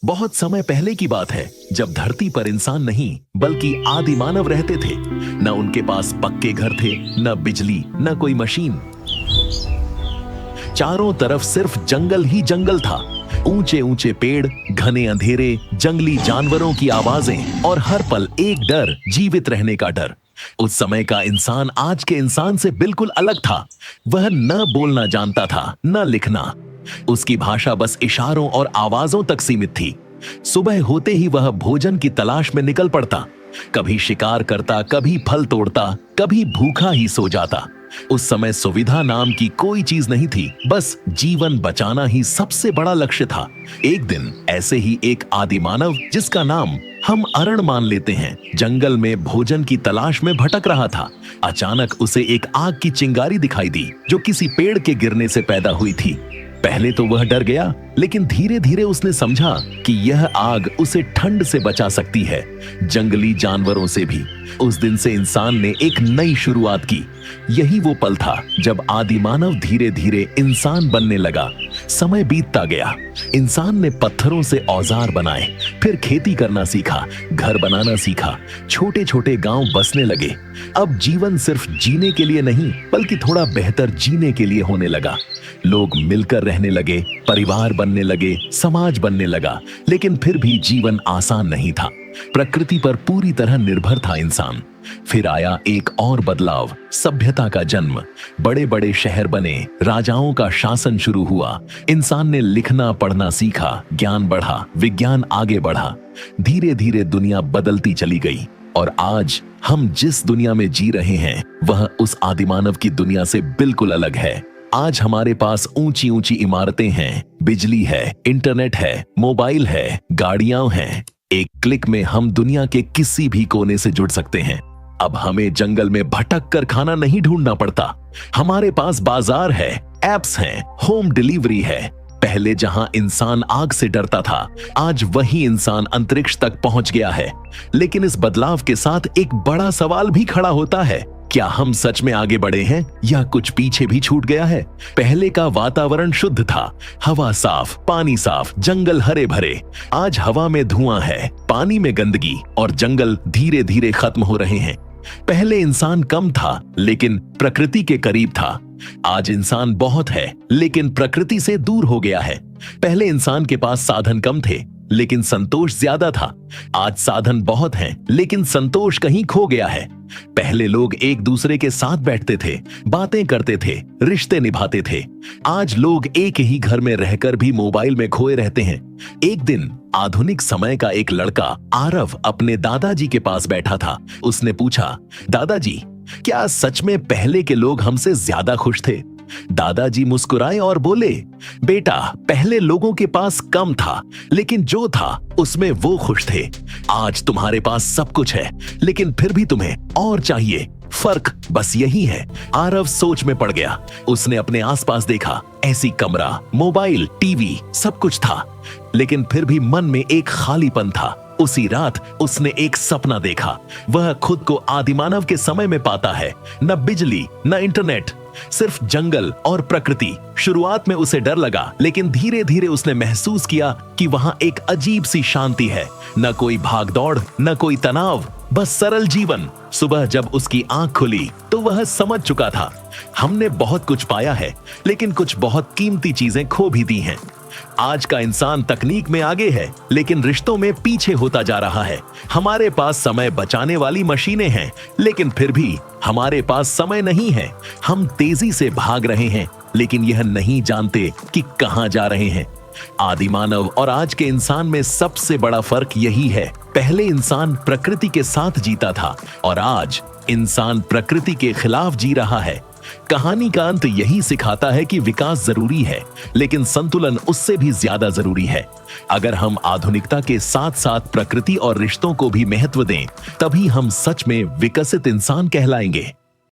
बहुत समय पहले की बात है, जब धरती पर इंसान नहीं बल्कि आदि मानव रहते थे। न उनके पास पक्के घर थे, न बिजली, न कोई मशीन। चारों तरफ सिर्फ जंगल ही जंगल था। ऊंचे ऊंचे पेड़, घने अंधेरे, जंगली जानवरों की आवाजें और हर पल एक डर, जीवित रहने का डर। उस समय का इंसान आज के इंसान से बिल्कुल अलग था। वह न बोलना जानता था, न लिखना। उसकी भाषा बस इशारों और आवाजों तक सीमित थी। सुबह होते ही वह भोजन की तलाश में निकल पड़ता। कभी शिकार करता, कभी फल तोड़ता, कभी भूखा ही सो जाता। उस समय सुविधा नाम की कोई चीज नहीं थी, बस जीवन बचाना ही सबसे बड़ा लक्ष्य था। एक दिन ऐसे ही एक आदिमानव, जिसका नाम हम अरण मान लेते हैं, जंगल में भोजन की तलाश में भटक रहा था। अचानक उसे एक आग की चिंगारी दिखाई दी, जो किसी पेड़ के गिरने से पैदा हुई थी। पहले तो वह डर गया, लेकिन धीरे धीरे उसने समझा कि यह आग उसे ठंड से बचा सकती है, जंगली जानवरों से भी। उस दिन से इंसान ने एक नई शुरुआत की। यही वो पल था जब आदिमानव धीरे धीरे इंसान बनने लगा। समय बीतता गया। इंसान ने पत्थरों से औजार बनाए, फिर खेती करना सीखा, घर बनाना सीखा, छोटे छोटे गांव बसने लगे। अब जीवन सिर्फ जीने के लिए नहीं, बल्कि थोड़ा बेहतर जीने के लिए होने लगा। लोग मिलकर रहने लगे, परिवार बनने लगे, समाज बनने लगा। लेकिन फिर भी जीवन आसान नहीं था। प्रकृति पर पूरी तरह निर्भर था इंसान। फिर आया एक और बदलाव, सभ्यता का जन्म। बड़े बड़े शहर बने, राजाओं का शासन शुरू हुआ। इंसान ने लिखना पढ़ना सीखा, ज्ञान बढ़ा, विज्ञान आगे बढ़ा। धीरे धीरे दुनिया बदलती चली गई और आज हम जिस दुनिया में जी रहे हैं, वह उस आदिमानव की दुनिया से बिल्कुल अलग है। आज हमारे पास ऊंची ऊंची इमारतें हैं, बिजली है, इंटरनेट है, मोबाइल है, गाड़ियां हैं। एक क्लिक में हम दुनिया के किसी भी कोने से जुड़ सकते हैं। अब हमें जंगल में भटक कर खाना नहीं ढूंढना पड़ता। हमारे पास बाजार है, एप्स हैं, होम डिलीवरी है। पहले जहां इंसान आग से डरता था, आज वही इंसान अंतरिक्ष तक पहुंच गया है। लेकिन इस बदलाव के साथ एक बड़ा सवाल भी खड़ा होता है, क्या हम सच में आगे बढ़े हैं या कुछ पीछे भी छूट गया है? पहले का वातावरण शुद्ध था, हवा साफ, पानी साफ, जंगल हरे भरे। आज हवा में धुआं है, पानी में गंदगी और जंगल धीरे धीरे खत्म हो रहे हैं। पहले इंसान कम था, लेकिन प्रकृति के करीब था। आज इंसान बहुत है, लेकिन प्रकृति से दूर हो गया है। पहले इंसान के पास साधन कम थे, लेकिन संतोष ज्यादा था। आज साधन बहुत हैं, लेकिन संतोष कहीं खो गया है। पहले लोग एक दूसरे के साथ बैठते थे, बातें करते थे, रिश्ते निभाते थे। आज लोग एक ही घर में रहकर भी मोबाइल में खोए रहते हैं। एक दिन आधुनिक समय का एक लड़का आरव अपने दादाजी के पास बैठा था। उसने पूछा, दादाजी, क्या सच में पहले के लोग हमसे ज्यादा खुश थे? दादाजी मुस्कुराए और बोले, बेटा, पहले लोगों के पास कम था, लेकिन जो था उसमें वो खुश थे। आज तुम्हारे पास सब कुछ है, लेकिन फिर भी तुम्हें और चाहिए। फर्क बस यही है। आरव सोच में पड़ गया। उसने अपने आसपास देखा, ऐसी कमरा, मोबाइल, टीवी, सब कुछ था, लेकिन फिर भी मन में एक खालीपन था। उसी रात उसने एक सपना देखा। वह खुद को आदिमानव के समय में पाता है। न बिजली, न इंटरनेट, सिर्फ जंगल और प्रकृति। शुरुआत में उसे डर लगा, लेकिन धीरे धीरे उसने महसूस किया कि वहां एक अजीब सी शांति है। न कोई भागदौड़, न कोई तनाव, बस सरल जीवन। सुबह जब उसकी आंख खुली तो वह समझ चुका था, हमने बहुत कुछ पाया है, लेकिन कुछ बहुत कीमती चीजें खो भी दी हैं। आज का इंसान तकनीक में आगे है, लेकिन रिश्तों में पीछे होता जा रहा है। हमारे पास समय बचाने वाली मशीनें हैं, लेकिन फिर भी हमारे पास समय नहीं है। हम तेजी से भाग रहे हैं, लेकिन यह नहीं जानते कि कहां जा रहे हैं। आदिमानव और आज के इंसान में सबसे बड़ा फर्क यही है। पहले इंसान प्रकृति के साथ जीता था और आज इंसान प्रकृति के खिलाफ जी रहा है। कहानी का अंत यही सिखाता है कि विकास जरूरी है, लेकिन संतुलन उससे भी ज्यादा जरूरी है। अगर हम आधुनिकता के साथ साथ प्रकृति और रिश्तों को भी महत्व दें, तभी हम सच में विकसित इंसान कहलाएंगे।